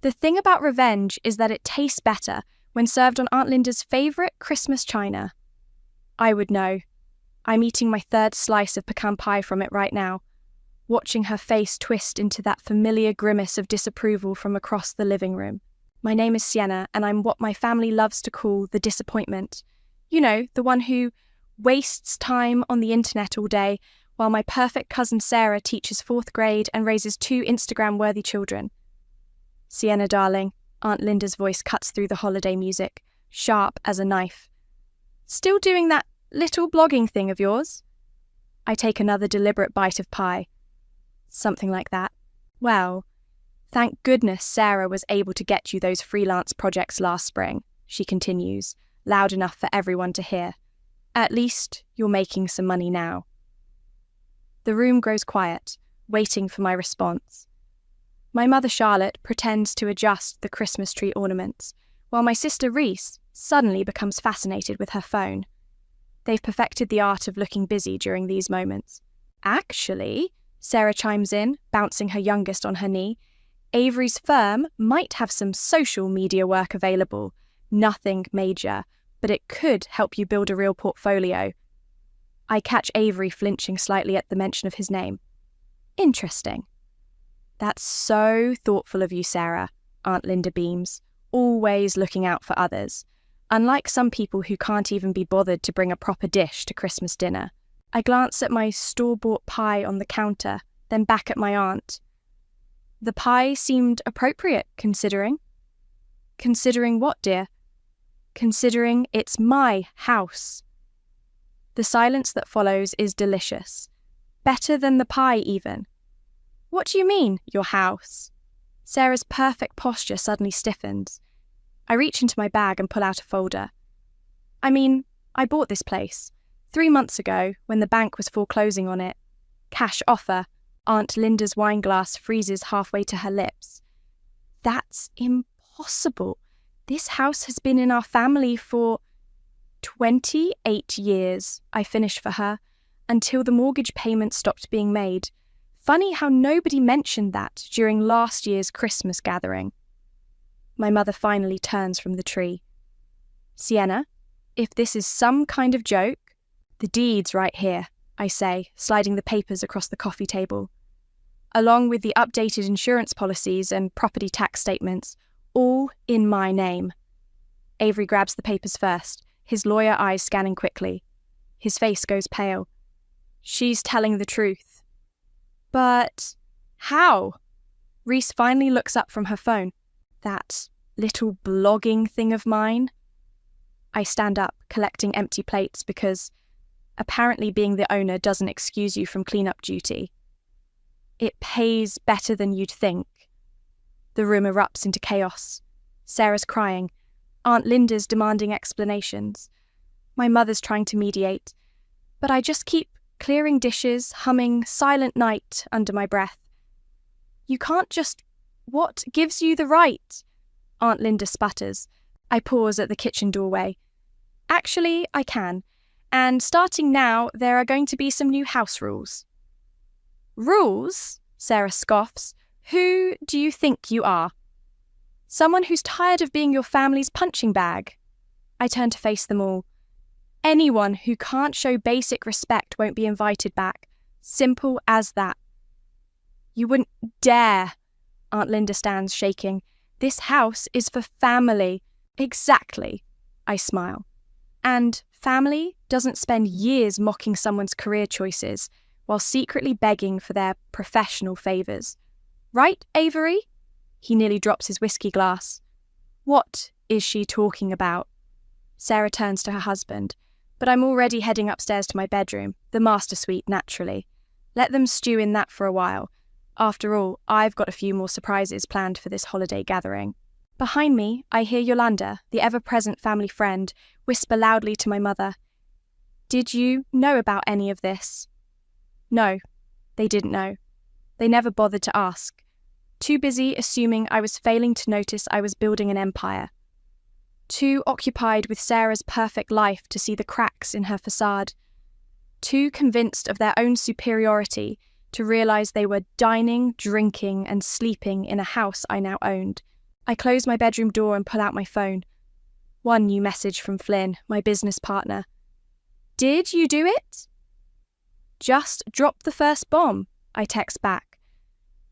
The thing about revenge is that it tastes better when served on Aunt Linda's favourite Christmas china. I would know. I'm eating my third slice of pecan pie from it right now, watching her face twist into that familiar grimace of disapproval from across the living room. My name is Sienna, and I'm what my family loves to call the disappointment. You know, the one who wastes time on the internet all day while my perfect cousin Sarah teaches 4th grade and raises 2 Instagram-worthy children. Sienna, darling, Aunt Linda's voice cuts through the holiday music, sharp as a knife. Still doing that little blogging thing of yours? I take another deliberate bite of pie. Something like that. Well, thank goodness Sarah was able to get you those freelance projects last spring, she continues, loud enough for everyone to hear. At least you're making some money now. The room grows quiet, waiting for my response. My mother Charlotte pretends to adjust the Christmas tree ornaments, while my sister Reese suddenly becomes fascinated with her phone. They've perfected the art of looking busy during these moments. Actually, Sarah chimes in, bouncing her youngest on her knee, Avery's firm might have some social media work available. Nothing major, but it could help you build a real portfolio. I catch Avery flinching slightly at the mention of his name. Interesting. That's so thoughtful of you, Sarah, Aunt Linda beams, always looking out for others. Unlike some people who can't even be bothered to bring a proper dish to Christmas dinner. I glance at my store-bought pie on the counter, then back at my aunt. The pie seemed appropriate, considering. Considering what, dear? Considering it's my house. The silence that follows is delicious. Better than the pie, even. What do you mean, your house? Sarah's perfect posture suddenly stiffens. I reach into my bag and pull out a folder. I mean, I bought this place 3 months ago when the bank was foreclosing on it. Cash offer. Aunt Linda's wine glass freezes halfway to her lips. That's impossible. This house has been in our family for 28 years, I finish for her, until the mortgage payment stopped being made. Funny how nobody mentioned that during last year's Christmas gathering. My mother finally turns from the tree. Sienna, if this is some kind of joke, the deed's right here, I say, sliding the papers across the coffee table. Along with the updated insurance policies and property tax statements, all in my name. Avery grabs the papers first, his lawyer eyes scanning quickly. His face goes pale. She's telling the truth. But how? Reese finally looks up from her phone. That little blogging thing of mine? I stand up, collecting empty plates because apparently being the owner doesn't excuse you from cleanup duty. It pays better than you'd think. The room erupts into chaos. Sarah's crying. Aunt Linda's demanding explanations. My mother's trying to mediate. But I just keep clearing dishes, humming Silent Night under my breath. You can't just... What gives you the right? Aunt Linda sputters. I pause at the kitchen doorway. Actually, I can. And starting now, there are going to be some new house rules. Rules? Sarah scoffs. Who do you think you are? Someone who's tired of being your family's punching bag. I turn to face them all. Anyone who can't show basic respect won't be invited back. Simple as that. You wouldn't dare. Aunt Linda stands shaking. This house is for family. Exactly. I smile. And family doesn't spend years mocking someone's career choices while secretly begging for their professional favours. Right, Avery? He nearly drops his whiskey glass. What is she talking about? Sarah turns to her husband, but I'm already heading upstairs to my bedroom, the master suite naturally. Let them stew in that for a while. After all, I've got a few more surprises planned for this holiday gathering. Behind me, I hear Yolanda, the ever-present family friend, whisper loudly to my mother. Did you know about any of this? No, they didn't know. They never bothered to ask. Too busy assuming I was failing to notice I was building an empire. Too occupied with Sarah's perfect life to see the cracks in her facade. Too convinced of their own superiority to realise they were dining, drinking and sleeping in a house I now owned, I close my bedroom door and pull out my phone. One new message from Flynn, my business partner. Did you do it? Just dropped the first bomb, I text back.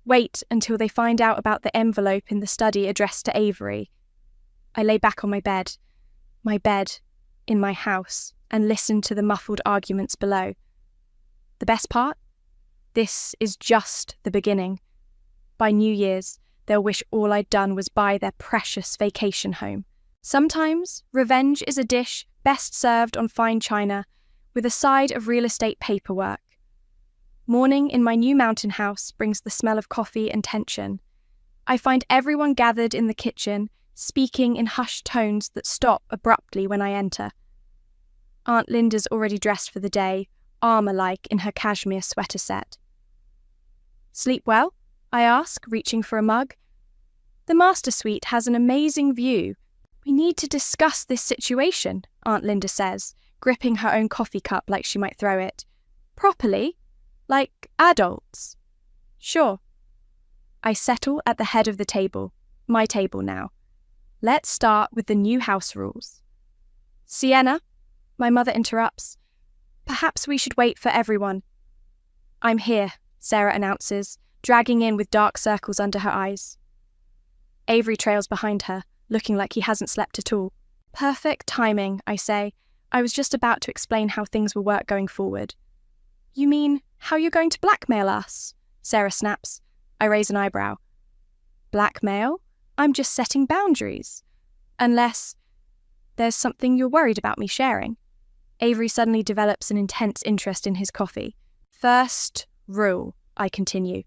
Wait until they find out about the envelope in the study addressed to Avery. I lay back on my bed in my house, and listen to the muffled arguments below. The best part? This is just the beginning. By New Year's, they'll wish all I'd done was buy their precious vacation home. Sometimes, revenge is a dish best served on fine china, with a side of real estate paperwork. Morning in my new mountain house brings the smell of coffee and tension. I find everyone gathered in the kitchen, speaking in hushed tones that stop abruptly when I enter. Aunt Linda's already dressed for the day, armour-like in her cashmere sweater set. Sleep well? I ask, reaching for a mug. The master suite has an amazing view. We need to discuss this situation, Aunt Linda says, gripping her own coffee cup like she might throw it. Properly? Like adults? Sure. I settle at the head of the table, my table now. Let's start with the new house rules. Sienna, my mother interrupts. Perhaps we should wait for everyone. I'm here, Sarah announces, dragging in with dark circles under her eyes. Avery trails behind her, looking like he hasn't slept at all. Perfect timing, I say. I was just about to explain how things will work going forward. You mean how you're going to blackmail us? Sarah snaps. I raise an eyebrow. Blackmail? I'm just setting boundaries. Unless there's something you're worried about me sharing. Avery suddenly develops an intense interest in his coffee. First rule, I continue.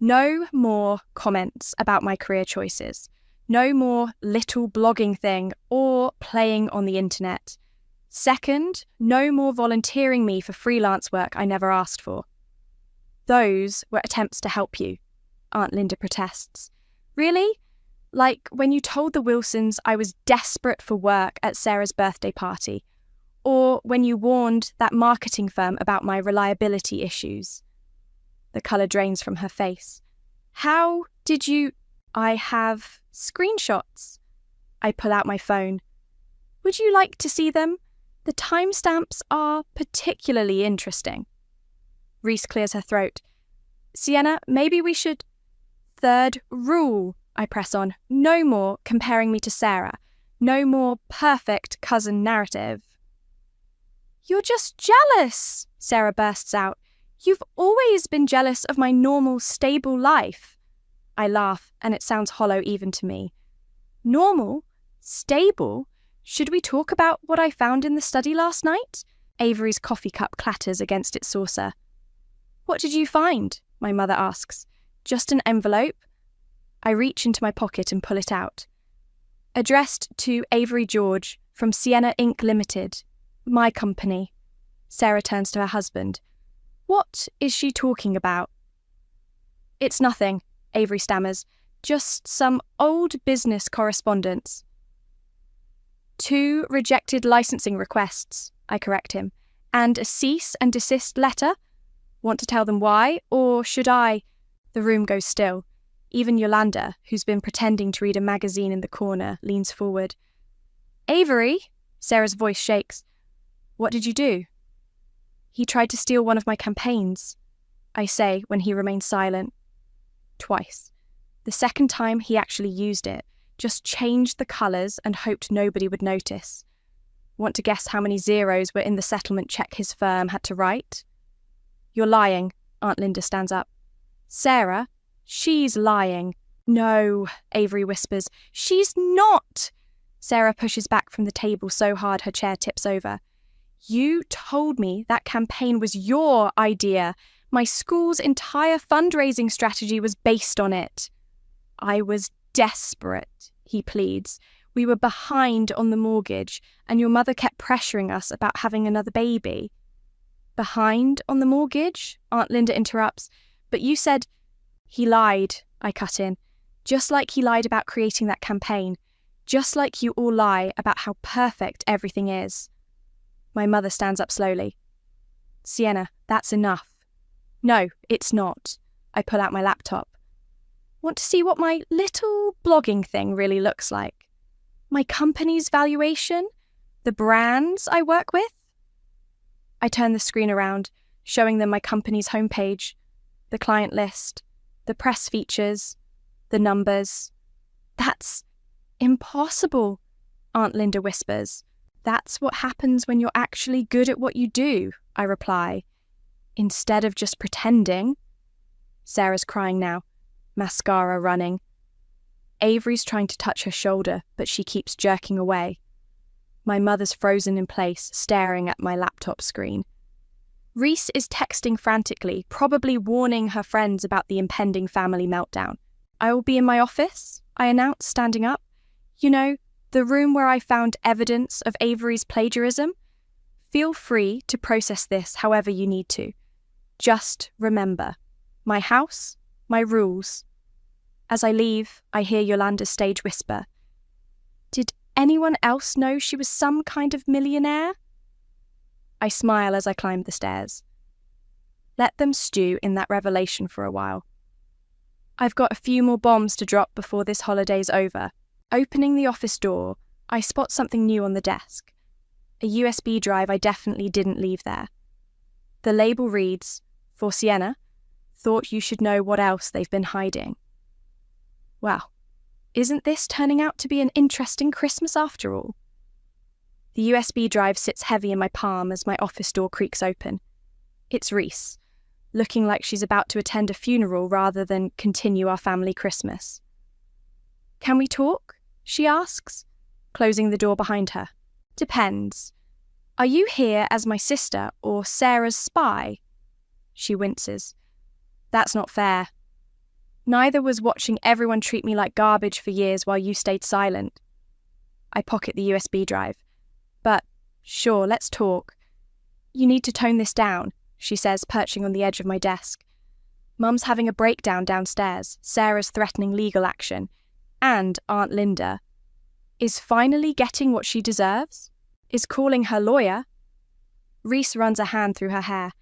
No more comments about my career choices. No more little blogging thing or playing on the internet. Second, no more volunteering me for freelance work I never asked for. Those were attempts to help you, Aunt Linda protests. Really? Like when you told the Wilsons I was desperate for work at Sarah's birthday party, or when you warned that marketing firm about my reliability issues. The colour drains from her face. How did you... I have screenshots. I pull out my phone. Would you like to see them? The timestamps are particularly interesting. Reese clears her throat. Sienna, maybe we should... Third rule, I press on. No more comparing me to Sarah. No more perfect cousin narrative. You're just jealous, Sarah bursts out. You've always been jealous of my normal, stable life. I laugh, and it sounds hollow even to me. Normal? Stable? Should we talk about what I found in the study last night? Avery's coffee cup clatters against its saucer. What did you find? My mother asks. Just an envelope? I reach into my pocket and pull it out. Addressed to Avery George from Sienna Inc. Limited, my company. Sarah turns to her husband. What is she talking about? It's nothing, Avery stammers. Just some old business correspondence. 2 rejected licensing requests, I correct him, and a cease and desist letter. Want to tell them why, or should I? The room goes still. Even Yolanda, who's been pretending to read a magazine in the corner, leans forward. Avery? Sarah's voice shakes. What did you do? He tried to steal one of my campaigns, I say when he remains silent. Twice. The second time he actually used it, just changed the colours and hoped nobody would notice. Want to guess how many zeros were in the settlement cheque his firm had to write? You're lying, Aunt Linda stands up. Sarah, she's lying. No, Avery whispers. She's not. Sarah pushes back from the table so hard her chair tips over. You told me that campaign was your idea. My school's entire fundraising strategy was based on it. I was desperate, he pleads. We were behind on the mortgage, and your mother kept pressuring us about having another baby. Behind on the mortgage? Aunt Linda interrupts. But you said... He lied, I cut in. Just like he lied about creating that campaign. Just like you all lie about how perfect everything is. My mother stands up slowly. Sienna, that's enough. No, it's not. I pull out my laptop. Want to see what my little blogging thing really looks like? My company's valuation? The brands I work with? I turn the screen around, showing them my company's homepage, the client list, the press features, the numbers. That's impossible, Aunt Linda whispers. That's what happens when you're actually good at what you do, I reply, instead of just pretending. Sarah's crying now, mascara running. Avery's trying to touch her shoulder, but she keeps jerking away. My mother's frozen in place, staring at my laptop screen. Reese is texting frantically, probably warning her friends about the impending family meltdown. I will be in my office, I announce, standing up. You know, the room where I found evidence of Avery's plagiarism. Feel free to process this however you need to. Just remember, my house, my rules. As I leave, I hear Yolanda's stage whisper. Did anyone else know she was some kind of millionaire? I smile as I climb the stairs. Let them stew in that revelation for a while. I've got a few more bombs to drop before this holiday's over. Opening the office door, I spot something new on the desk. A USB drive I definitely didn't leave there. The label reads, For Sienna, thought you should know what else they've been hiding. Well, isn't this turning out to be an interesting Christmas after all? The USB drive sits heavy in my palm as my office door creaks open. It's Reese, looking like she's about to attend a funeral rather than continue our family Christmas. Can we talk? She asks, closing the door behind her. Depends. Are you here as my sister or Sarah's spy? She winces. That's not fair. Neither was watching everyone treat me like garbage for years while you stayed silent. I pocket the USB drive. But, sure, let's talk. You need to tone this down, she says, perching on the edge of my desk. Mum's having a breakdown downstairs, Sarah's threatening legal action, and Aunt Linda is finally getting what she deserves, is calling her lawyer. Reese runs a hand through her hair.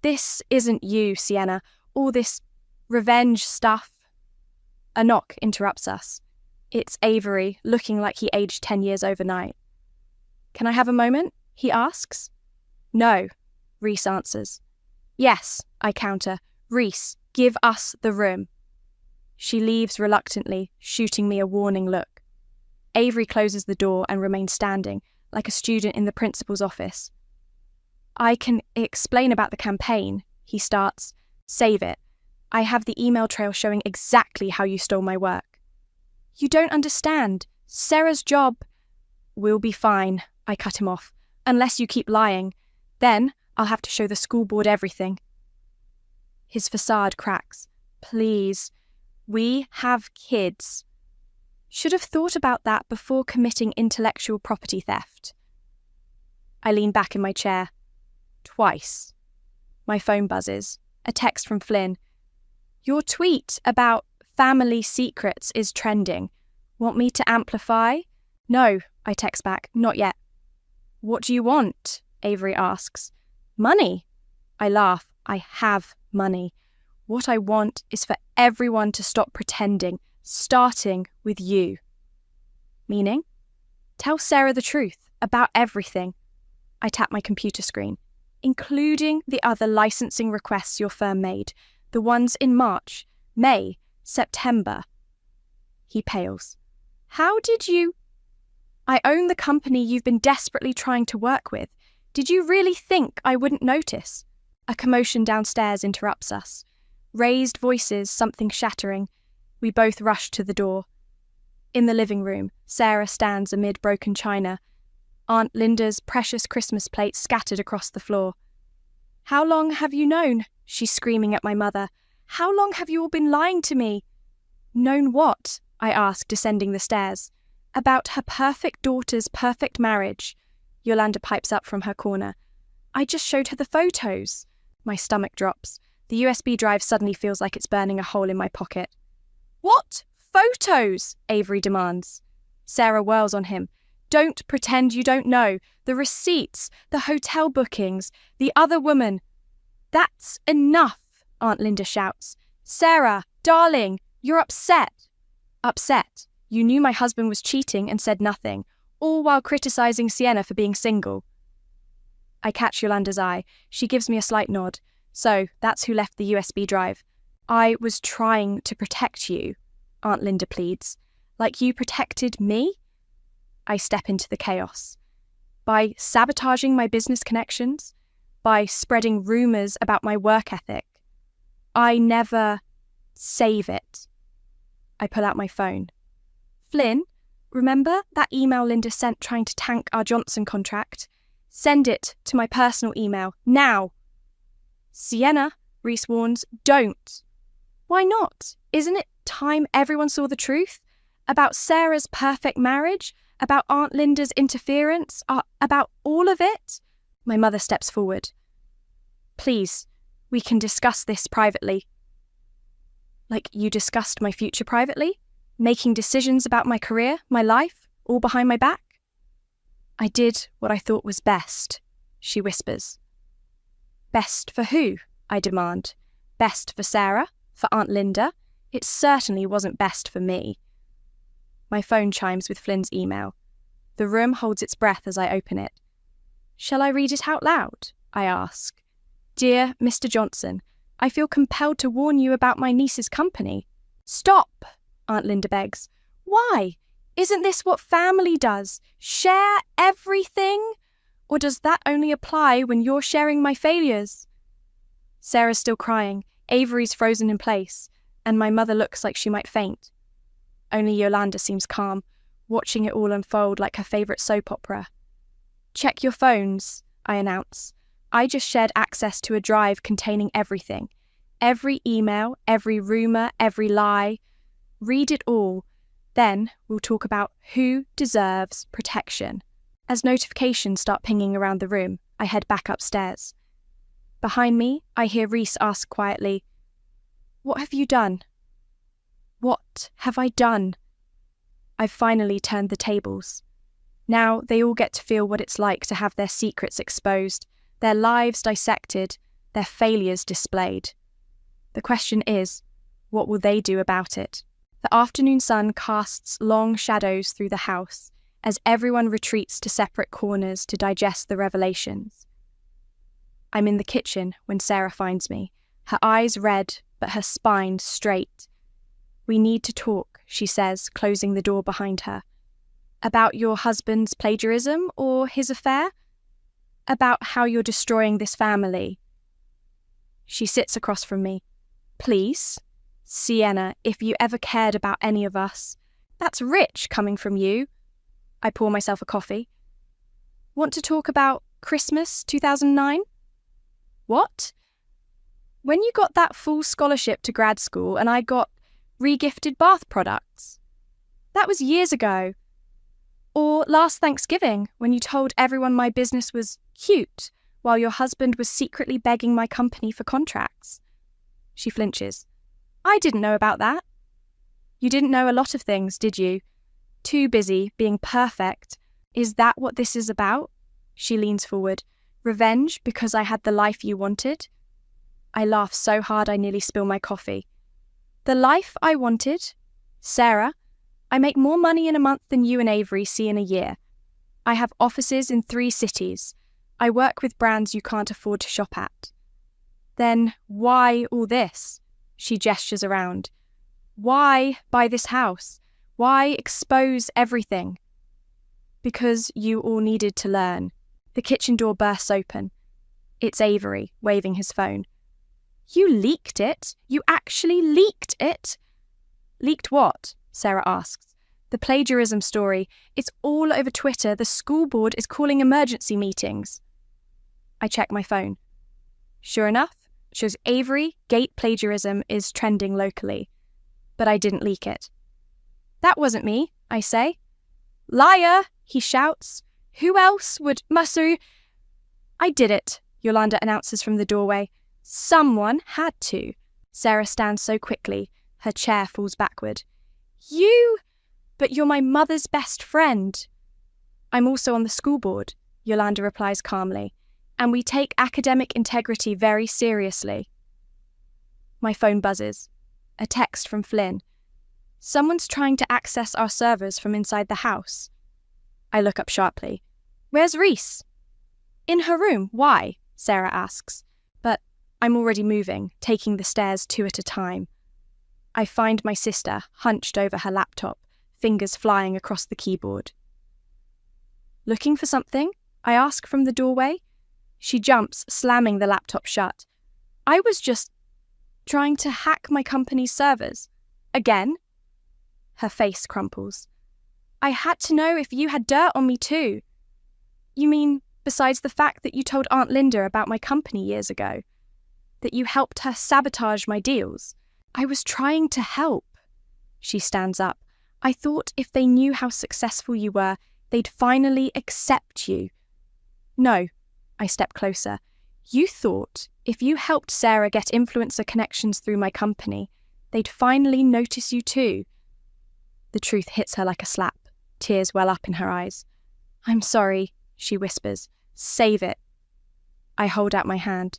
This isn't you, Sienna, all this revenge stuff. A knock interrupts us. It's Avery, looking like he aged 10 years overnight. Can I have a moment? He asks. No, Reese answers. Yes, I counter. Reese, give us the room. She leaves reluctantly, shooting me a warning look. Avery closes the door and remains standing, like a student in the principal's office. I can explain about the campaign, he starts. Save it. I have the email trail showing exactly how you stole my work. You don't understand. Sarah's job. We'll be fine, I cut him off, unless you keep lying. Then I'll have to show the school board everything. His facade cracks. Please. We have kids. Should have thought about that before committing intellectual property theft. I lean back in my chair. Twice. My phone buzzes. A text from Flynn. Your tweet about family secrets is trending. Want me to amplify? No, I text back. Not yet. What do you want? Avery asks. Money. I laugh. I have money. What I want is for everyone to stop pretending, starting with you. Meaning? Tell Sarah the truth about everything. I tap my computer screen, including the other licensing requests your firm made, the ones in March, May, September. He pales. How did you? I own the company you've been desperately trying to work with. Did you really think I wouldn't notice? A commotion downstairs interrupts us. Raised voices, something shattering. We both rush to the door. In the living room, Sarah stands amid broken china. Aunt Linda's precious Christmas plates scattered across the floor. How long have you known? She's screaming at my mother. How long have you all been lying to me? Known what? I ask, descending the stairs. About her perfect daughter's perfect marriage. Yolanda pipes up from her corner. I just showed her the photos. My stomach drops. The USB drive suddenly feels like it's burning a hole in my pocket. What photos? Avery demands. Sarah whirls on him. Don't pretend you don't know. The receipts, the hotel bookings, the other woman. That's enough, Aunt Linda shouts. Sarah, darling, You're upset. Upset. You knew my husband was cheating and said nothing, all while criticizing Sienna for being single. I catch Yolanda's eye. She gives me a slight nod. So, that's who left the USB drive. I was trying to protect you, Aunt Linda pleads. Like you protected me? I step into the chaos. By sabotaging my business connections, by spreading rumours about my work ethic. I never save it. I pull out my phone. Flynn, remember that email Linda sent trying to tank our Johnson contract? Send it to my personal email, now. Sienna, Reese warns, don't. Why not? Isn't it time everyone saw the truth? About Sarah's perfect marriage? About Aunt Linda's interference? About all of it? My mother steps forward. Please, we can discuss this privately. Like you discussed my future privately? Making decisions about my career, my life, all behind my back? I did what I thought was best, she whispers. Best for who? I demand. Best for Sarah? For Aunt Linda? It certainly wasn't best for me. My phone chimes with Flynn's email. The room holds its breath as I open it. Shall I read it out loud? I ask. Dear Mr. Johnson, I feel compelled to warn you about my niece's company. Stop, Aunt Linda begs. Why? Isn't this what family does? Share everything? Or does that only apply when you're sharing my failures? Sarah's still crying, Avery's frozen in place, and my mother looks like she might faint. Only Yolanda seems calm, watching it all unfold like her favourite soap opera. Check your phones, I announce. I just shared access to a drive containing everything. Every email, every rumour, every lie. Read it all. Then we'll talk about who deserves protection. As notifications start pinging around the room, I head back upstairs. Behind me, I hear Reese ask quietly, What have you done? What have I done? I've finally turned the tables. Now they all get to feel what it's like to have their secrets exposed, their lives dissected, their failures displayed. The question is, what will they do about it? The afternoon sun casts long shadows through the house as everyone retreats to separate corners to digest the revelations. I'm in the kitchen when Sarah finds me, her eyes red but her spine straight. We need to talk, she says, closing the door behind her. About your husband's plagiarism or his affair? About how you're destroying this family. She sits across from me. Please, Sienna, if you ever cared about any of us. That's rich coming from you. I pour myself a coffee. Want to talk about Christmas 2009? What? When you got that full scholarship to grad school and I got re-gifted bath products. That was years ago. Or last Thanksgiving when you told everyone my business was cute while your husband was secretly begging my company for contracts. She flinches. I didn't know about that. You didn't know a lot of things, did you? Too busy being perfect. Is that what this is about? She leans forward. Revenge because I had the life you wanted? I laugh so hard I nearly spill my coffee. The life I wanted? Sarah, I make more money in a month than you and Avery see in a year. I have offices in 3 cities. I work with brands you can't afford to shop at. Then why all this? She gestures around. Why buy this house? Why expose everything? Because you all needed to learn. The kitchen door bursts open. It's Avery, waving his phone. You leaked it? You actually leaked it? Leaked what? Sarah asks. The plagiarism story. It's all over Twitter. The school board is calling emergency meetings. I check my phone. Sure enough, shows Avery Gate plagiarism is trending locally. But I didn't leak it. That wasn't me, I say. Liar, he shouts. Who else would Masu? I did it, Yolanda announces from the doorway. Someone had to. Sarah stands so quickly, her chair falls backward. You? But you're my mother's best friend. I'm also on the school board, Yolanda replies calmly, and we take academic integrity very seriously. My phone buzzes. A text from Flynn. Someone's trying to access our servers from inside the house. I look up sharply. Where's Reese? In her room. Why? Sarah asks. But I'm already moving, taking the stairs 2 at a time. I find my sister hunched over her laptop, fingers flying across the keyboard. Looking for something? I ask from the doorway. She jumps, slamming the laptop shut. I was just trying to hack my company's servers. Again? Her face crumples. I had to know if you had dirt on me too. You mean, besides the fact that you told Aunt Linda about my company years ago? That you helped her sabotage my deals? I was trying to help. She stands up. I thought if they knew how successful you were, they'd finally accept you. No, I step closer. You thought if you helped Sarah get influencer connections through my company, they'd finally notice you too. The truth hits her like a slap. Tears well up in her eyes. I'm sorry, she whispers. Save it. I hold out my hand.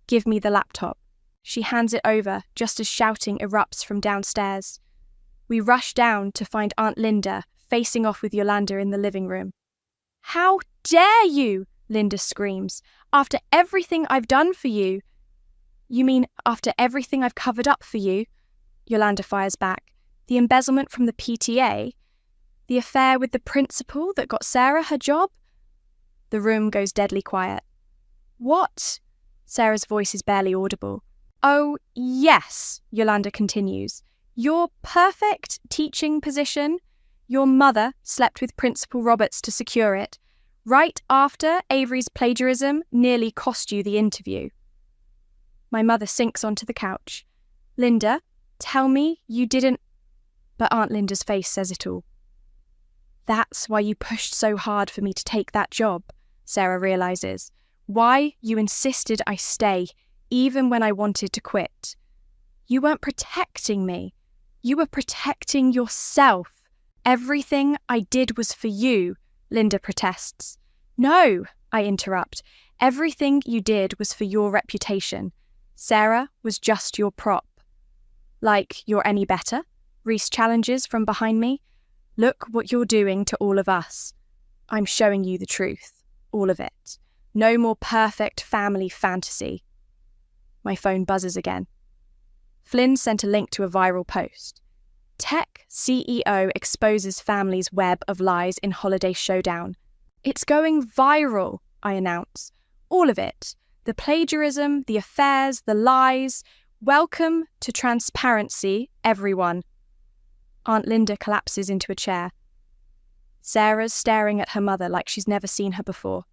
Give me the laptop. She hands it over just as shouting erupts from downstairs. We rush down to find Aunt Linda facing off with Yolanda in the living room. How dare you? Linda screams. After everything I've done for you. You mean after everything I've covered up for you? Yolanda fires back. The embezzlement from the PTA? The affair with the principal that got Sarah her job? The room goes deadly quiet. What? Sarah's voice is barely audible. Oh, yes, Yolanda continues. Your perfect teaching position. Your mother slept with Principal Roberts to secure it, right after Avery's plagiarism nearly cost you the interview. My mother sinks onto the couch. Linda, tell me you didn't... But Aunt Linda's face says it all. That's why you pushed so hard for me to take that job, Sarah realizes. Why you insisted I stay, even when I wanted to quit. You weren't protecting me. You were protecting yourself. Everything I did was for you, Linda protests. No, I interrupt. Everything you did was for your reputation. Sarah was just your prop. Like you're any better? Reese challenges from behind me. Look what you're doing to all of us. I'm showing you the truth. All of it. No more perfect family fantasy. My phone buzzes again. Flynn sent a link to a viral post. Tech CEO exposes family's web of lies in holiday showdown. It's going viral, I announce. All of it. The plagiarism, the affairs, the lies. Welcome to transparency, everyone. Aunt Linda collapses into a chair. Sarah's staring at her mother like she's never seen her before.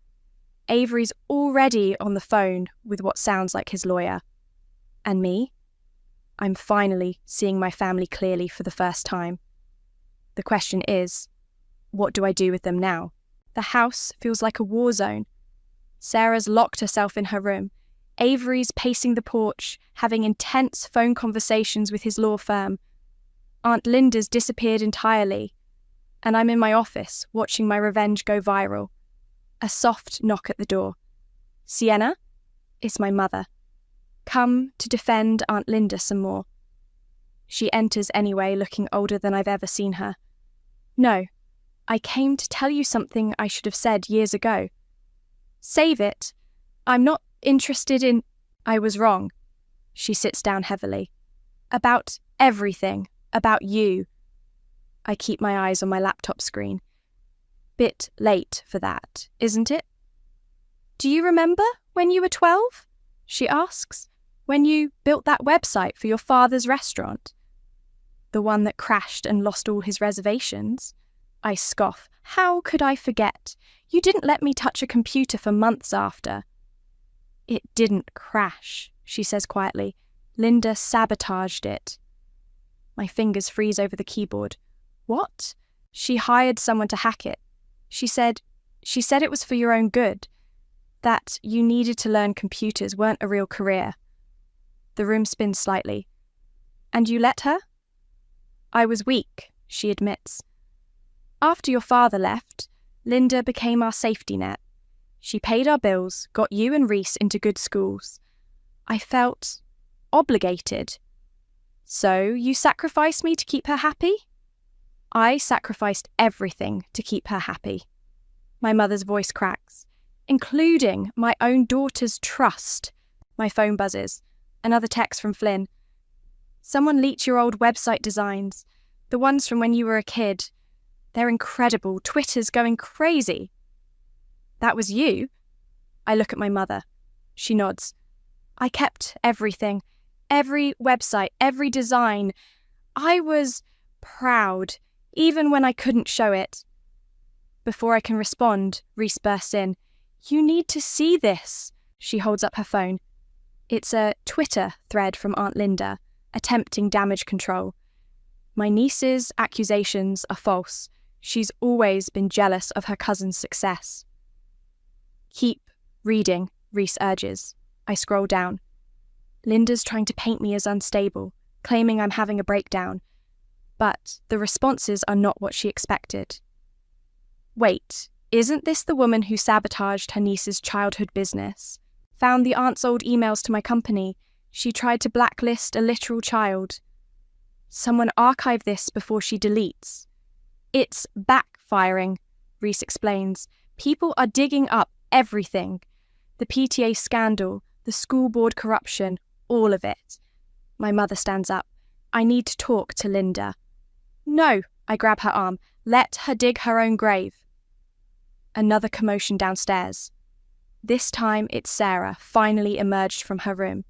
Avery's already on the phone with what sounds like his lawyer. And me? I'm finally seeing my family clearly for the first time. The question is, what do I do with them now? The house feels like a war zone. Sarah's locked herself in her room. Avery's pacing the porch, having intense phone conversations with his law firm. Aunt Linda's disappeared entirely, and I'm in my office watching my revenge go viral. A soft knock at the door. Sienna? It's my mother. Come to defend Aunt Linda some more. She enters anyway, looking older than I've ever seen her. No, I came to tell you something I should have said years ago. Save it. I'm not interested in... I was wrong. She sits down heavily. About everything. About you. I keep my eyes on my laptop screen. Bit late for that, isn't it? Do you remember when you were 12? She asks. When you built that website for your father's restaurant? The one that crashed and lost all his reservations? I scoff. How could I forget? You didn't let me touch a computer for months after. It didn't crash, she says quietly. Linda sabotaged it. My fingers freeze over the keyboard. What? She hired someone to hack it. She said it was for your own good. That you needed to learn computers weren't a real career. The room spins slightly. And you let her? I was weak, she admits. After your father left, Linda became our safety net. She paid our bills, got you and Reese into good schools. I felt obligated. So you sacrificed me to keep her happy? I sacrificed everything to keep her happy. My mother's voice cracks, including my own daughter's trust. My phone buzzes. Another text from Flynn. Someone leaked your old website designs, the ones from when you were a kid. They're incredible. Twitter's going crazy. That was you? I look at my mother. She nods. I kept everything, every website, every design. I was proud, even when I couldn't show it. Before I can respond, Reese bursts in. You need to see this. She holds up her phone. It's a Twitter thread from Aunt Linda, attempting damage control. My niece's accusations are false. She's always been jealous of her cousin's success. Keep reading, Reese urges. I scroll down. Linda's trying to paint me as unstable, claiming I'm having a breakdown. But the responses are not what she expected. Wait, isn't this the woman who sabotaged her niece's childhood business? Found the aunt's old emails to my company. She tried to blacklist a literal child. Someone archived this before she deletes. It's backfiring, Reese explains. People are digging up everything. The PTA scandal, the school board corruption, all of it. My mother stands up. I need to talk to Linda. No, I grab her arm. Let her dig her own grave. Another commotion downstairs. This time it's Sarah, finally emerged from her room.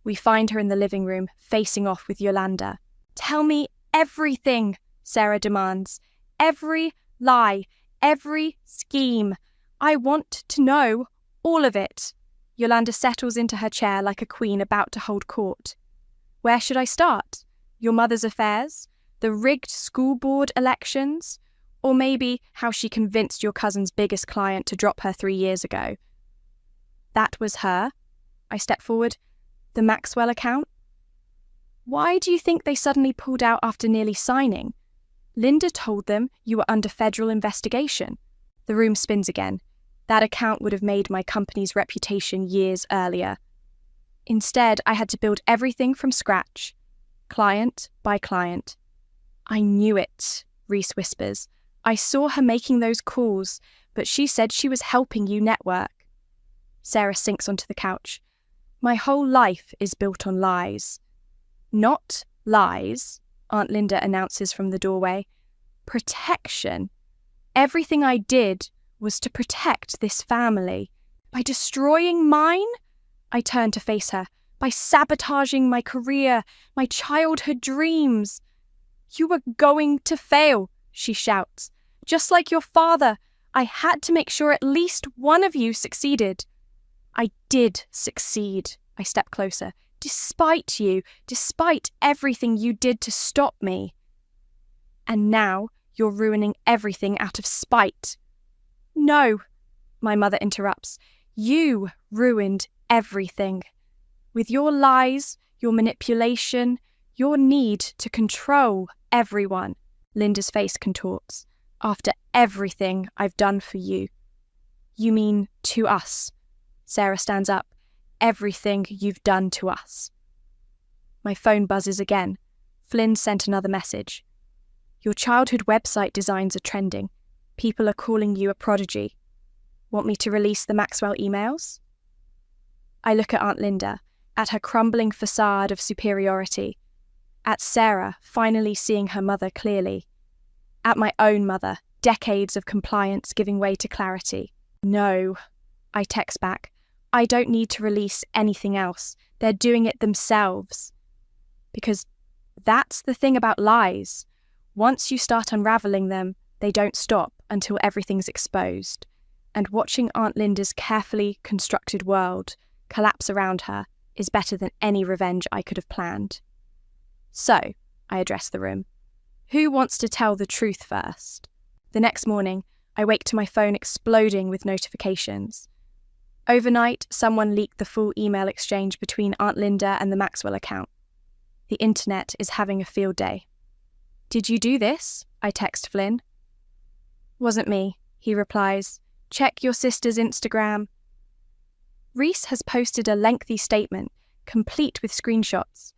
We find her in the living room, facing off with Yolanda. Tell me everything, Sarah demands. Every lie, every scheme. I want to know all of it. Yolanda settles into her chair like a queen about to hold court. Where should I start? Your mother's affairs? The rigged school board elections? Or maybe how she convinced your cousin's biggest client to drop her 3 years ago? That was her. I step forward. The Maxwell account? Why do you think they suddenly pulled out after nearly signing? Linda told them you were under federal investigation. The room spins again. That account would have made my company's reputation years earlier. Instead, I had to build everything from scratch, client by client. I knew it, Reese whispers. I saw her making those calls, but she said she was helping you network. Sarah sinks onto the couch. My whole life is built on lies. Not lies, Aunt Linda announces from the doorway. Protection. Everything I did was to protect this family. By destroying mine? I turn to face her. By sabotaging my career, my childhood dreams. You were going to fail, she shouts. Just like your father, I had to make sure at least one of you succeeded. I did succeed. I step closer. Despite you, despite everything you did to stop me. And now you're ruining everything out of spite. No, my mother interrupts. You ruined everything. With your lies, your manipulation, your need to control everyone. Linda's face contorts. After everything I've done for you. You mean to us. Sarah stands up. Everything you've done to us. My phone buzzes again. Flynn sent another message. Your childhood website designs are trending. People are calling you a prodigy. Want me to release the Maxwell emails? I look at Aunt Linda, at her crumbling facade of superiority, at Sarah finally seeing her mother clearly, at my own mother, decades of compliance giving way to clarity. No, I text back. I don't need to release anything else. They're doing it themselves. Because that's the thing about lies. Once you start unraveling them, they don't stop until everything's exposed. And watching Aunt Linda's carefully constructed world collapse around her is better than any revenge I could have planned. So, I address the room. Who wants to tell the truth first? The next morning, I wake to my phone exploding with notifications. Overnight, someone leaked the full email exchange between Aunt Linda and the Maxwell account. The internet is having a field day. Did you do this? I text Flynn. Wasn't me, he replies. Check your sister's Instagram. Reese has posted a lengthy statement, complete with screenshots.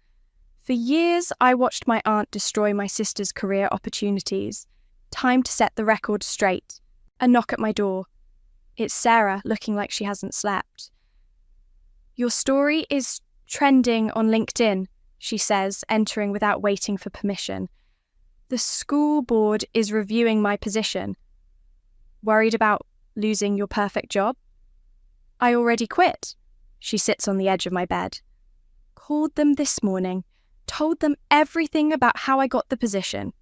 For years, I watched my aunt destroy my sister's career opportunities. Time to set the record straight. A knock at my door. It's Sarah, looking like she hasn't slept. Your story is trending on LinkedIn, she says, entering without waiting for permission. The school board is reviewing my position. Worried about losing your perfect job? I already quit. She sits on the edge of my bed. Called them this morning. Told them everything about how I got the position.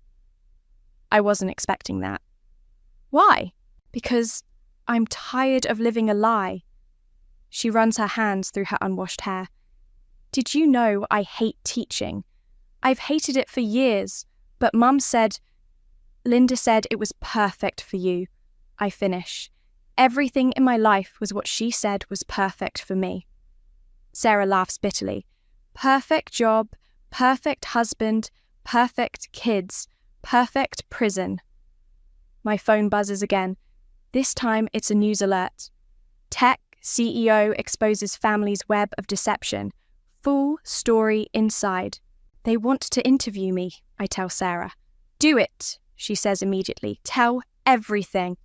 I wasn't expecting that. Why? Because I'm tired of living a lie. She runs her hands through her unwashed hair. Did you know I hate teaching? I've hated it for years, but Linda said it was perfect for you. I finish. Everything in my life was what she said was perfect for me. Sarah laughs bitterly. Perfect job, perfect husband, perfect kids, perfect prison. My phone buzzes again. This time it's a news alert. Tech CEO exposes family's web of deception. Full story inside. They want to interview me, I tell Sarah. Do it, she says immediately. Tell everything.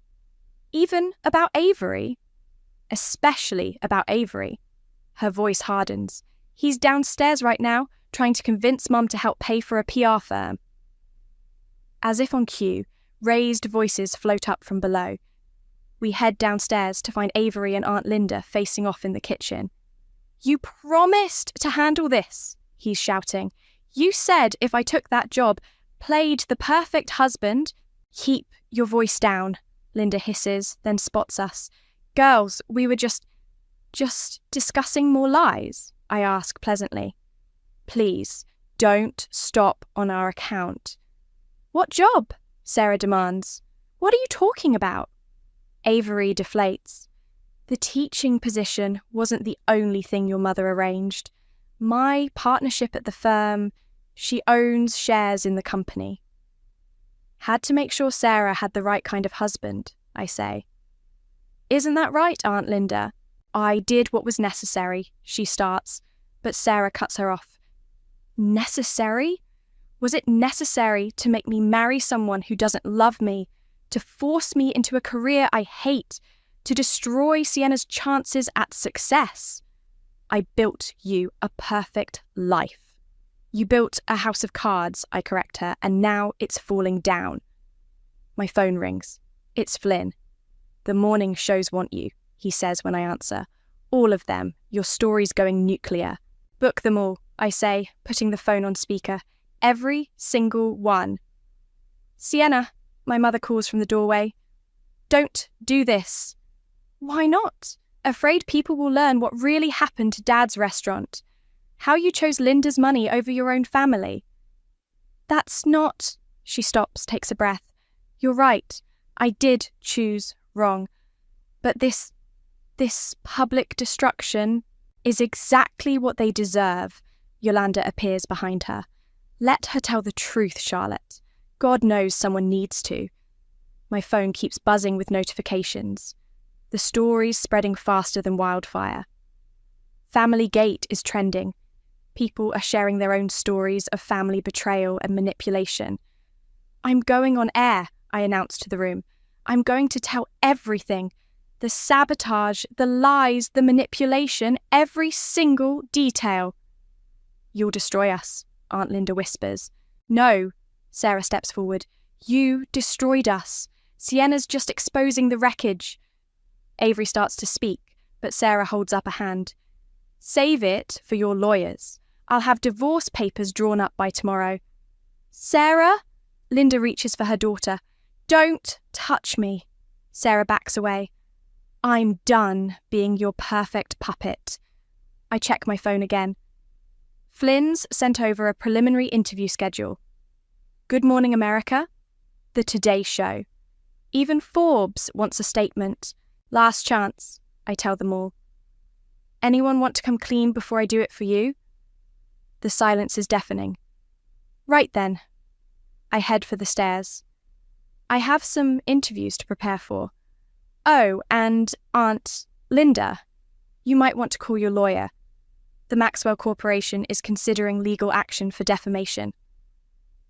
Even about Avery? Especially about Avery. Her voice hardens. He's downstairs right now, trying to convince Mum to help pay for a PR firm. As if on cue, raised voices float up from below. We head downstairs to find Avery and Aunt Linda facing off in the kitchen. You promised to handle this, he's shouting. You said if I took that job, played the perfect husband. Keep your voice down, Linda hisses, then spots us. Girls, we were just discussing more lies, I ask pleasantly. Please, don't stop on our account. What job? Sarah demands. What are you talking about? Avery deflates. The teaching position wasn't the only thing your mother arranged. My partnership at the firm, she owns shares in the company. Had to make sure Sarah had the right kind of husband, I say. Isn't that right, Aunt Linda? I did what was necessary, she starts, but Sarah cuts her off. Necessary? Was it necessary to make me marry someone who doesn't love me, to force me into a career I hate, to destroy Sienna's chances at success? I built you a perfect life. You built a house of cards, I correct her, and now it's falling down. My phone rings. It's Flynn. The morning shows want you, he says when I answer. All of them. Your story's going nuclear. Book them all, I say, putting the phone on speaker. Every single one. Sienna, my mother calls from the doorway. Don't do this. Why not? Afraid people will learn what really happened to Dad's restaurant. How you chose Linda's money over your own family. That's not... She stops, takes a breath. You're right. I did choose wrong. But this public destruction is exactly what they deserve. Yolanda appears behind her. Let her tell the truth, Charlotte. God knows someone needs to. My phone keeps buzzing with notifications. The story's spreading faster than wildfire. Family Gate is trending. People are sharing their own stories of family betrayal and manipulation. I'm going on air, I announce to the room. I'm going to tell everything. The sabotage, the lies, the manipulation, every single detail. You'll destroy us, Aunt Linda whispers. No, Sarah steps forward. You destroyed us. Sienna's just exposing the wreckage. Avery starts to speak, but Sarah holds up a hand. Save it for your lawyers. I'll have divorce papers drawn up by tomorrow. Sarah? Linda reaches for her daughter. Don't touch me. Sarah backs away. I'm done being your perfect puppet. I check my phone again. Flynn's sent over a preliminary interview schedule. Good Morning America. The Today Show. Even Forbes wants a statement. Last chance, I tell them all. Anyone want to come clean before I do it for you? The silence is deafening. Right then. I head for the stairs. I have some interviews to prepare for. Oh, and Aunt Linda, you might want to call your lawyer. The Maxwell Corporation is considering legal action for defamation.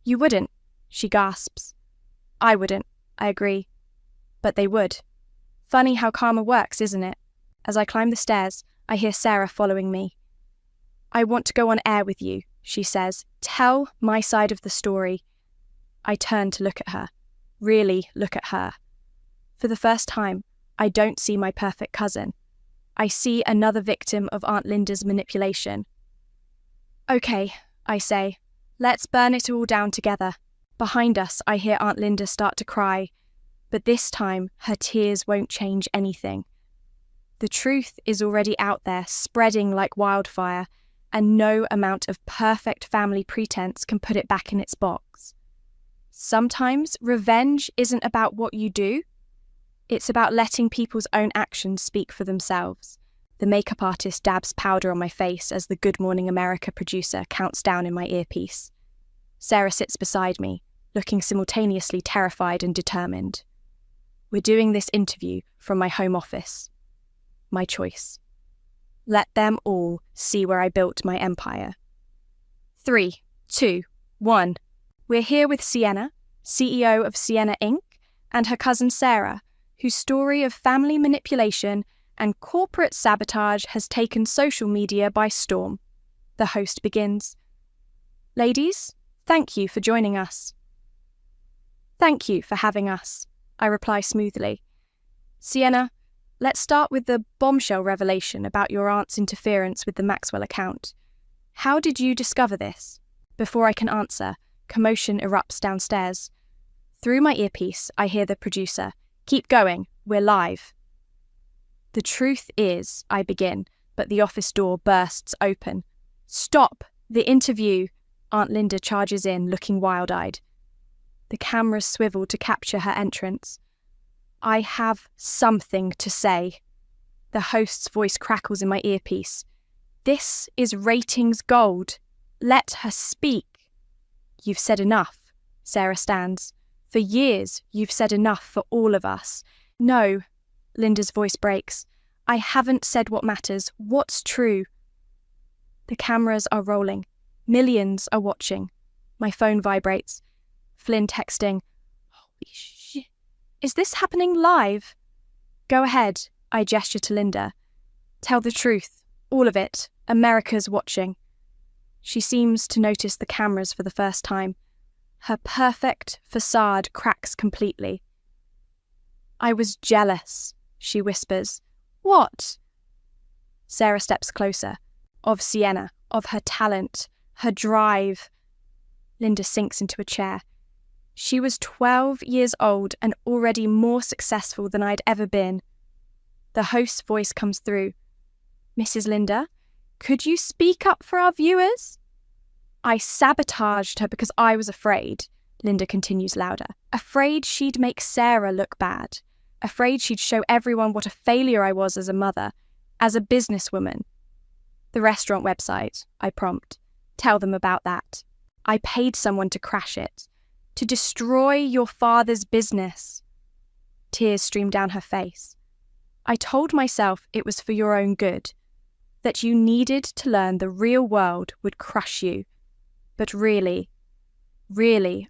You wouldn't, she gasps. I wouldn't, I agree. But they would. Funny how karma works, isn't it? As I climb the stairs, I hear Sarah following me. I want to go on air with you, she says. Tell my side of the story. I turn to look at her. Really look at her. For the first time, I don't see my perfect cousin. I see another victim of Aunt Linda's manipulation. Okay, I say. Let's burn it all down together. Behind us, I hear Aunt Linda start to cry, but this time her tears won't change anything. The truth is already out there, spreading like wildfire, and no amount of perfect family pretense can put it back in its box. Sometimes revenge isn't about what you do. It's about letting people's own actions speak for themselves. The makeup artist dabs powder on my face as the Good Morning America producer counts down in my earpiece. Sarah sits beside me, looking simultaneously terrified and determined. We're doing this interview from my home office. My choice. Let them all see where I built my empire. 3, 2, 1. We're here with Sienna, CEO of Sienna Inc., and her cousin Sarah, whose story of family manipulation and corporate sabotage has taken social media by storm. The host begins. Ladies, thank you for joining us. Thank you for having us, I reply smoothly. Sienna, let's start with the bombshell revelation about your aunt's interference with the Maxwell account. How did you discover this? Before I can answer, commotion erupts downstairs. Through my earpiece, I hear the producer. Keep going, we're live. The truth is, I begin, but the office door bursts open. Stop! The interview! Aunt Linda charges in, looking wild-eyed. The cameras swivel to capture her entrance. I have something to say. The host's voice crackles in my earpiece. This is ratings gold. Let her speak. You've said enough, Sarah stands. For years, you've said enough for all of us. No, Linda's voice breaks. I haven't said what matters. What's true? The cameras are rolling. Millions are watching. My phone vibrates. Flynn texting. Holy shit. Is this happening live? Go ahead, I gesture to Linda. Tell the truth. All of it. America's watching. She seems to notice the cameras for the first time. Her perfect facade cracks completely. I was jealous, she whispers. What? Sarah steps closer. Of Sienna, of her talent, her drive. Linda sinks into a chair. She was 12 years old and already more successful than I'd ever been. The host's voice comes through. Mrs. Linda, could you speak up for our viewers? I sabotaged her because I was afraid, Linda continues louder. Afraid she'd make Sarah look bad. Afraid she'd show everyone what a failure I was as a mother, as a businesswoman. The restaurant website, I prompt. Tell them about that. I paid someone to crash it. To destroy your father's business. Tears stream down her face. I told myself it was for your own good. That you needed to learn the real world would crush you. But really,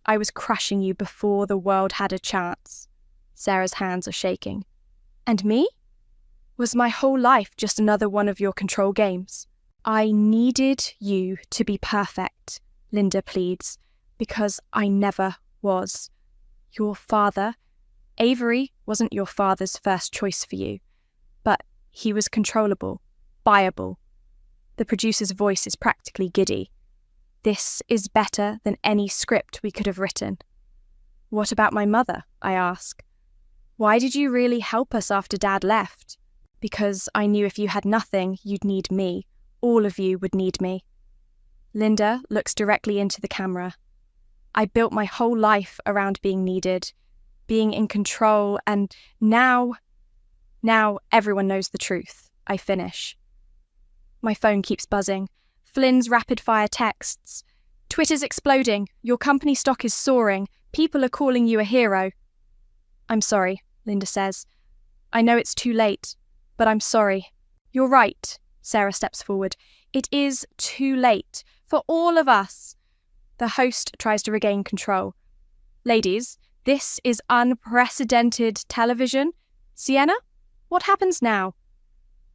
I was crushing you before the world had a chance. Sarah's hands are shaking. And me? Was my whole life just another one of your control games? I needed you to be perfect, Linda pleads, because I never was. Your father, Avery, wasn't your father's first choice for you, but he was controllable, buyable. The producer's voice is practically giddy. This is better than any script we could have written. What about my mother? I ask. Why did you really help us after Dad left? Because I knew if you had nothing, you'd need me. All of you would need me. Linda looks directly into the camera. I built my whole life around being needed, being in control, and now everyone knows the truth. I finish. My phone keeps buzzing. Flynn's rapid-fire texts. Twitter's exploding. Your company stock is soaring. People are calling you a hero. I'm sorry, Linda says. I know it's too late, but I'm sorry. You're right, Sarah steps forward. It is too late for all of us. The host tries to regain control. Ladies, this is unprecedented television. Sienna, what happens now?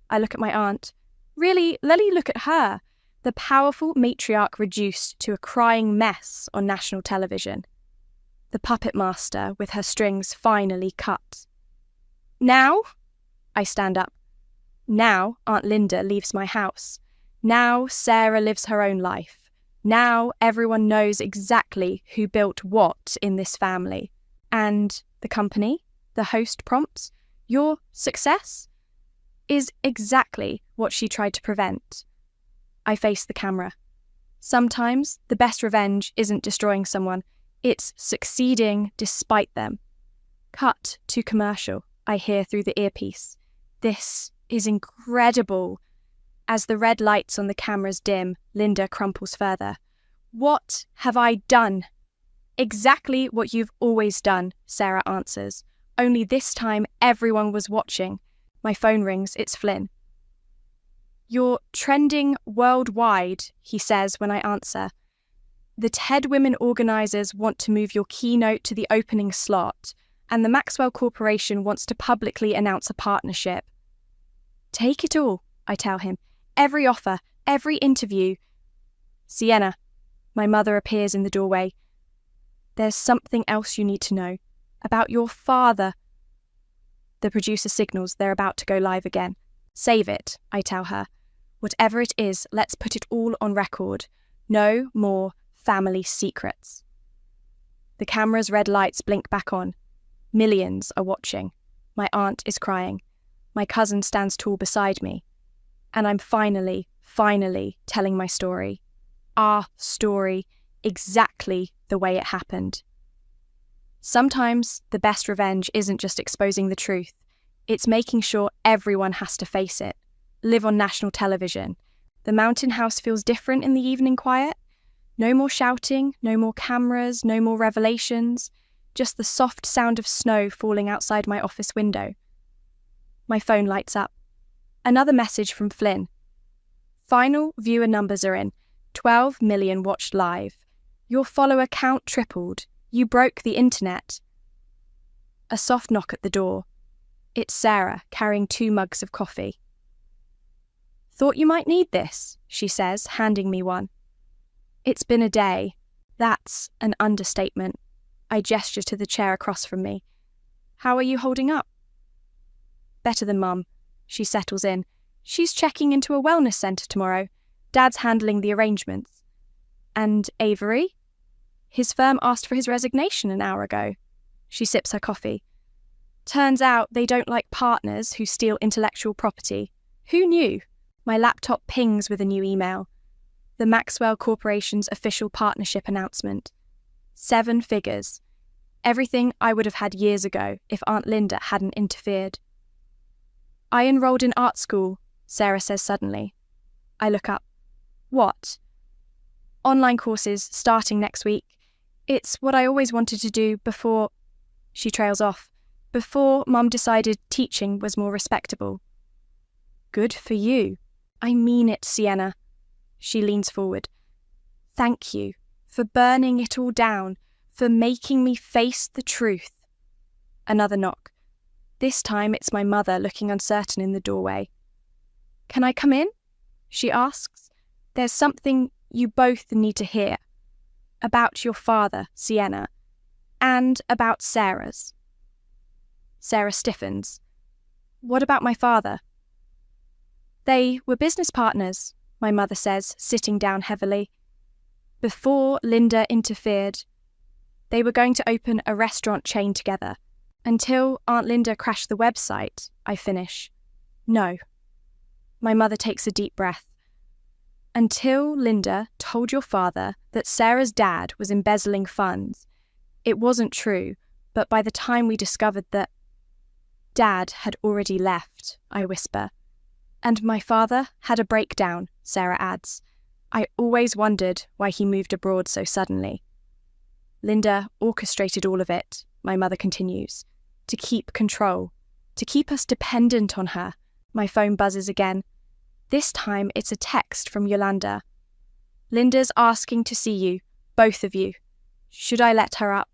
I look at my aunt. Really, let me look at her, the powerful matriarch reduced to a crying mess on national television. The puppet master with her strings finally cut. Now, I stand up. Now Aunt Linda leaves my house. Now Sarah lives her own life. Now everyone knows exactly who built what in this family. And the company, the host prompts, your success, is exactly what she tried to prevent. I face the camera. Sometimes the best revenge isn't destroying someone, it's succeeding despite them. Cut to commercial, I hear through the earpiece. This is incredible. As the red lights on the cameras dim, Linda crumples further. What have I done? Exactly what you've always done, Sarah answers. Only this time everyone was watching. My phone rings, it's Flynn. You're trending worldwide, he says when I answer. The TED Women organisers want to move your keynote to the opening slot, and the Maxwell Corporation wants to publicly announce a partnership. Take it all, I tell him. Every offer, every interview. Sienna, my mother appears in the doorway. There's something else you need to know. About your father. The producer signals they're about to go live again. Save it, I tell her. Whatever it is, let's put it all on record. No more family secrets. The camera's red lights blink back on. Millions are watching. My aunt is crying. My cousin stands tall beside me. And I'm finally telling my story. Our story, exactly the way it happened. Sometimes the best revenge isn't just exposing the truth. It's making sure everyone has to face it. Live on national television. The mountain house feels different in the evening quiet. No more shouting, no more cameras, no more revelations. Just the soft sound of snow falling outside my office window. My phone lights up. Another message from Flynn. Final viewer numbers are in. 12 million watched live. Your follower count tripled. You broke the internet. A soft knock at the door. It's Sarah, carrying 2 mugs of coffee. Thought you might need this, she says, handing me one. It's been a day. That's an understatement. I gesture to the chair across from me. How are you holding up? Better than Mum. She settles in. She's checking into a wellness centre tomorrow. Dad's handling the arrangements. And Avery? His firm asked for his resignation an hour ago. She sips her coffee. Turns out they don't like partners who steal intellectual property. Who knew? My laptop pings with a new email. The Maxwell Corporation's official partnership announcement. 7 figures. Everything I would have had years ago if Aunt Linda hadn't interfered. I enrolled in art school, Sarah says suddenly. I look up. What? Online courses starting next week. It's what I always wanted to do before... She trails off. Before Mum decided teaching was more respectable. Good for you. I mean it, Sienna. She leans forward. Thank you for burning it all down, for making me face the truth. Another knock. This time it's my mother looking uncertain in the doorway. Can I come in? She asks. There's something you both need to hear. About your father, Sienna, and about Sarah's. Sarah stiffens. What about my father? They were business partners, my mother says, sitting down heavily. Before Linda interfered, they were going to open a restaurant chain together. Until Aunt Linda crashed the website, I finish. No. My mother takes a deep breath. Until Linda told your father that Sarah's dad was embezzling funds, it wasn't true, but by the time we discovered that Dad had already left, I whisper. And my father had a breakdown, Sarah adds. I always wondered why he moved abroad so suddenly. Linda orchestrated all of it, my mother continues, to keep control, to keep us dependent on her. My phone buzzes again. This time it's a text from Yolanda. Linda's asking to see you, both of you. Should I let her up?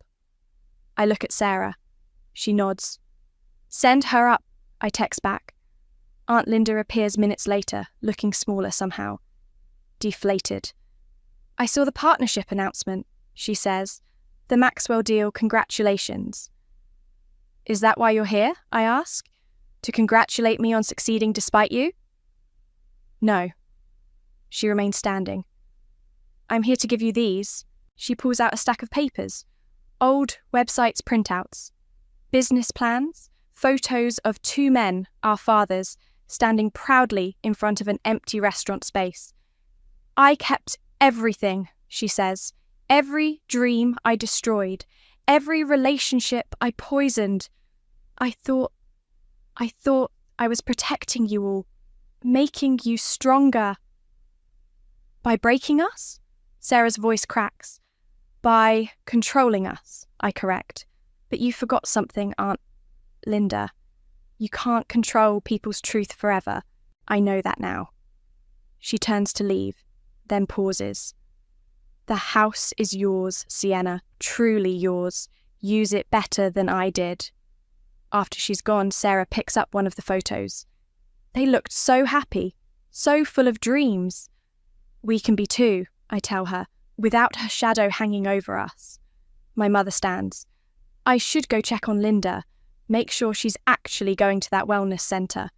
I look at Sarah. She nods. Send her up, I text back. Aunt Linda appears minutes later, looking smaller somehow. Deflated. I saw the partnership announcement, she says. The Maxwell deal, congratulations. Is that why you're here? I ask. To congratulate me on succeeding despite you? No. She remains standing. I'm here to give you these. She pulls out a stack of papers. Old websites printouts. Business plans. Photos of two men, our fathers, standing proudly in front of an empty restaurant space. I kept everything, she says. Every dream I destroyed. Every relationship I poisoned. I thought I was protecting you all, making you stronger. By breaking us? Sarah's voice cracks. By controlling us, I correct. But you forgot something, Aunt Linda. You can't control people's truth forever. I know that now. She turns to leave, then pauses. The house is yours, Sienna, truly yours. Use it better than I did. After she's gone, Sarah picks up one of the photos. They looked so happy, so full of dreams. We can be too, I tell her, without her shadow hanging over us. My mother stands. I should go check on Linda, make sure she's actually going to that wellness centre.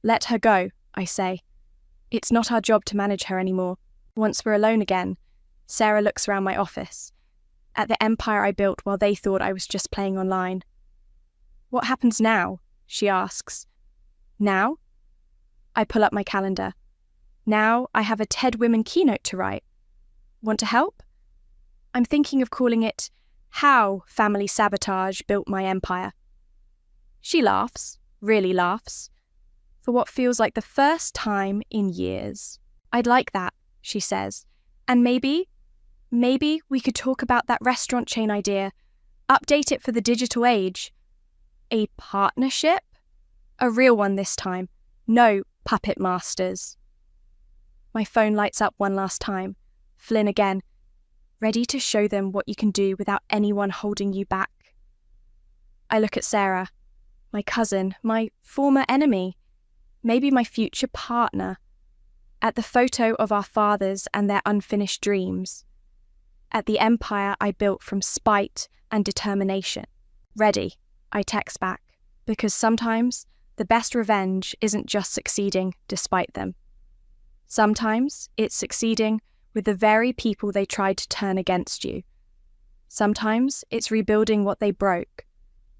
Let her go, I say. It's not our job to manage her anymore. Once we're alone again, Sarah looks around my office, at the empire I built while they thought I was just playing online. What happens now? She asks. Now? I pull up my calendar. Now I have a TED Women keynote to write. Want to help? I'm thinking of calling it How Family Sabotage Built My Empire. She laughs, really laughs, for what feels like the first time in years. I'd like that, she says. And maybe we could talk about that restaurant chain idea, update it for the digital age. A partnership? A real one this time. No puppet masters. My phone lights up one last time. Flynn again. Ready to show them what you can do without anyone holding you back. I look at Sarah, my cousin, my former enemy, maybe my future partner, at the photo of our fathers and their unfinished dreams, at the empire I built from spite and determination. Ready, I text back, because sometimes the best revenge isn't just succeeding despite them. Sometimes it's succeeding with the very people they tried to turn against you. Sometimes it's rebuilding what they broke,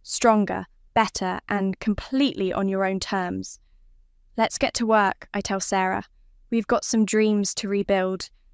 stronger, better, and completely on your own terms. Let's get to work, I tell Sarah. We've got some dreams to rebuild,